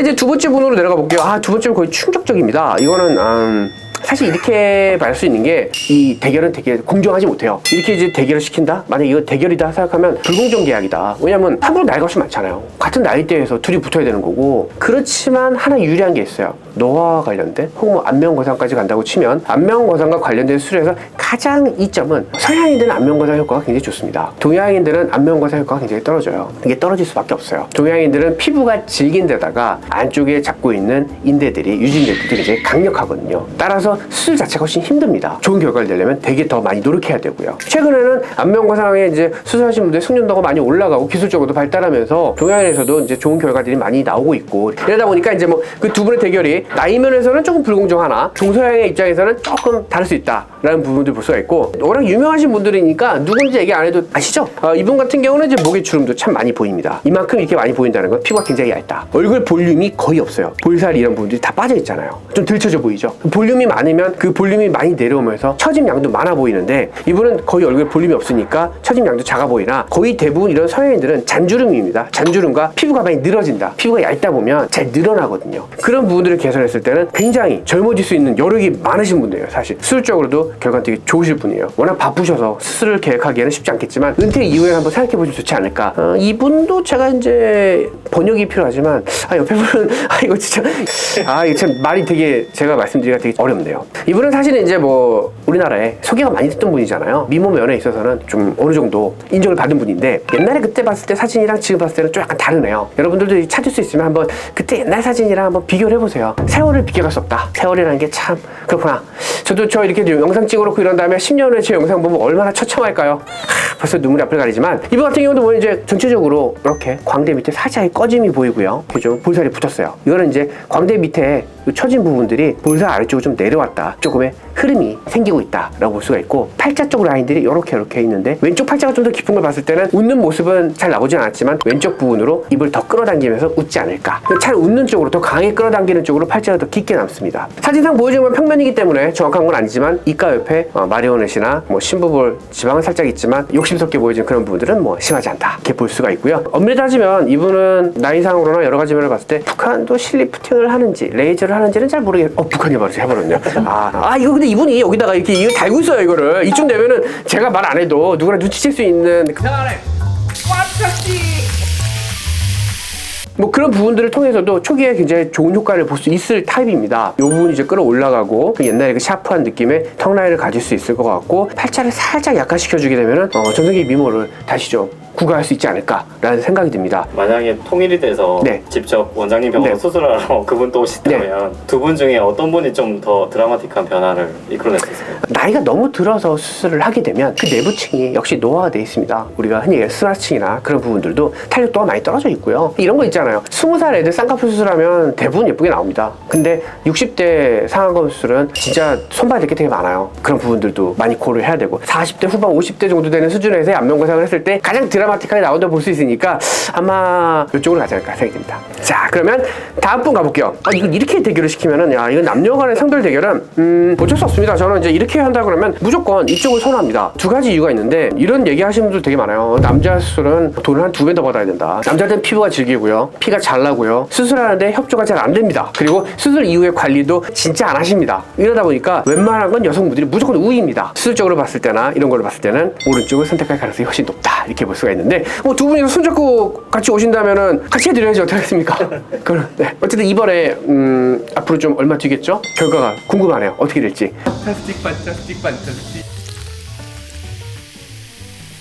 이제 두 번째 분으로 내려가 볼게요. 두 번째는 거의 충격적입니다. 이거는 사실 이렇게 말할 수 있는 게 이 대결은 되게 공정하지 못해요. 이렇게 이제 대결을 시킨다? 만약 이거 대결이다 생각하면 불공정 계약이다. 왜냐면 함부로 나이가 훨씬 많잖아요. 같은 나이대에서 둘이 붙어야 되는 거고. 그렇지만 하나 유리한 게 있어요. 노화와 관련된 혹은 뭐 안면거상까지 간다고 치면 안면거상과 관련된 수술에서 가장 이점은 서양인들은 안면거상 효과가 굉장히 좋습니다. 동양인들은 안면거상 효과가 굉장히 떨어져요. 이게 떨어질 수밖에 없어요. 동양인들은 피부가 질긴 데다가 안쪽에 잡고 있는 인대들이 유진대들이 굉장히 강력하거든요. 따라서 수술 자체가 훨씬 힘듭니다. 좋은 결과를 내려면 되게 더 많이 노력해야 되고요. 최근에는 안면거상에 이제 수술하신 분들의 숙련도가 많이 올라가고 기술적으로도 발달하면서 동양인에서도 이제 좋은 결과들이 많이 나오고 있고 이러다 보니까 이제 뭐 그 두 분의 대결이 나이 면에서는 조금 불공정하나 동서양의 입장에서는 조금 다를 수 있다라는 부분들 볼 수가 있고 워낙 유명하신 분들이니까 누군지 얘기 안 해도 아시죠? 이분 같은 경우는 이제 목에 주름도 참 많이 보입니다. 이만큼 이렇게 많이 보인다는 건 피부가 굉장히 얇다. 얼굴 볼륨이 거의 없어요. 볼살 이런 부분들이 다 빠져 있잖아요. 좀 들쳐져 보이죠? 볼륨이 많으면 그 볼륨이 많이 내려오면서 처짐 양도 많아 보이는데 이분은 거의 얼굴에 볼륨이 없으니까 처짐 양도 작아 보이나 거의 대부분 이런 서양인들은 잔주름입니다. 잔주름과 피부가 많이 늘어진다. 피부가 얇다 보면 잘 늘어나거든요. 그런 부분들을 개선했을 때는 굉장히 젊어질 수 있는 여력이 많으신 분들이에요. 사실 수술적으로도 결과는 되게 좋으실 분이에요. 워낙 바쁘셔서 수술을 계획하기에는 쉽지 않겠지만 은퇴 이후에 한번 생각해 보시면 좋지 않을까. 이분도 제가 이제 번역이 필요하지만 옆에 분은 이거 진짜 이거 참 말이 되게 제가 말씀드리기가 되게 어렵네요. 이분은 사실은 이제 뭐 우리나라에 소개가 많이 됐던 분이잖아요. 미모 면에 있어서는 좀 어느 정도 인정을 받은 분인데 옛날에 그때 봤을 때 사진이랑 지금 봤을 때는 좀 약간 다르네요. 여러분들도 찾을 수 있으면 한번 그때 옛날 사진이랑 한번 비교를 해보세요. 세월을 비교할 수 없다. 세월이라는 게 참 그렇구나. 저도 저 이렇게 영상 찍어놓고 이런 다음에 10년 후에 제 영상 보면 얼마나 처참할까요? 벌써 눈물이 앞을 가리지만 이분 같은 경우도 뭐 이제 전체적으로 이렇게 광대 밑에 살짝 꺼짐이 보이고요. 그죠? 볼살이 붙었어요. 이거는 이제 광대 밑에 처진 부분들이 볼살 아래쪽으로 좀 내려왔다. 조금의 흐름이 생기고 있다라고 볼 수가 있고 팔자 쪽 라인들이 이렇게 있는데 왼쪽 팔자가 좀 더 깊은 걸 봤을 때는 웃는 모습은 잘 나오진 않았지만 왼쪽 부분으로 입을 더 끌어당기면서 웃지 않을까. 잘 웃는 쪽으로 더 강하게 끌어당기는 쪽으로 팔자가 더 깊게 남습니다. 사진상 보여주는 건 평면이기 때문에 정확한 건 아니지만 이가 옆에 마리오넷이나 뭐 심부볼 지방은 살짝 있지만 욕심스럽게 보여지는 그런 부분들은 뭐 심하지 않다 이렇게 볼 수가 있고요. 엄밀히 따지면 이분은 나이상으로나 여러 가지 면을 봤을 때 북한도 실리프팅을 하는지 레이저를 하는지는 잘 모르겠어요. 북한이 바로 해버렸네요. 이거 근데 이분이 여기다가 이렇게 이거 달고 있어요. 이거를 이쯤 되면은 제가 말 안 해도 누구나 눈치챌 수 있는 뭐 그런 부분들을 통해서도 초기에 굉장히 좋은 효과를 볼 수 있을 타입입니다. 이 부분이 이제 끌어 올라가고 옛날에 그 샤프한 느낌의 턱 라인을 가질 수 있을 것 같고 팔자를 살짝 약화시켜주게 되면은 전성기 미모를 다시 좀 구가할 수 있지 않을까라는 생각이 듭니다. 만약에 통일이 돼서 직접 원장님 병원으로 수술하러 그분 또 오시다면 두 분 중에 어떤 분이 좀 더 드라마틱한 변화를 이끌어낼 수 있을까요? 나이가 너무 들어서 수술을 하게 되면 그 내부층이 역시 노화가 돼 있습니다. 우리가 흔히 스나층이나 그런 부분들도 탄력도가 많이 떨어져 있고요. 이런 거 있잖아요. 20살 애들 쌍꺼풀 수술하면 대부분 예쁘게 나옵니다. 근데 60대 상안검 수술은 진짜 손봐야 될 게 되게 많아요. 그런 부분들도 많이 고려해야 되고 40대 후반 50대 정도 되는 수준에서의 안면거상을 했을 때 가장 드라마틱하게 나온다고 볼 수 있으니까 아마 이쪽으로 가지 않을까 생각이 듭니다. 자, 그러면 다음 분 가볼게요. 이거 이렇게 대결을 시키면은 이건 남녀 간의 성별 대결은 어쩔 수 없습니다. 저는 이제 이렇게 한다 그러면 무조건 이쪽을 선호합니다. 두 가지 이유가 있는데 이런 얘기 하시는 분들 되게 많아요. 남자 수술은 돈을 한 2배 더 받아야 된다. 남자들은 피부가 질기고요. 피가 잘 나고요. 수술하는데 협조가 잘 안 됩니다. 그리고 수술 이후의 관리도 진짜 안 하십니다. 이러다 보니까 웬만한 건 여성분들이 무조건 우위입니다. 수술적으로 봤을 때나 이런 걸로 봤을 때는 오른쪽을 선택할 가능성이 훨씬 높다. 이렇게 볼 수가 있는데 뭐 두 분이서 손잡고 같이 오신다면은 같이 해드려야지 어떻게 하겠습니까? 그럼 어쨌든 이번에 앞으로 좀 얼마 뒤겠죠? 결과가 궁금하네요. 어떻게 될지. 판타스틱.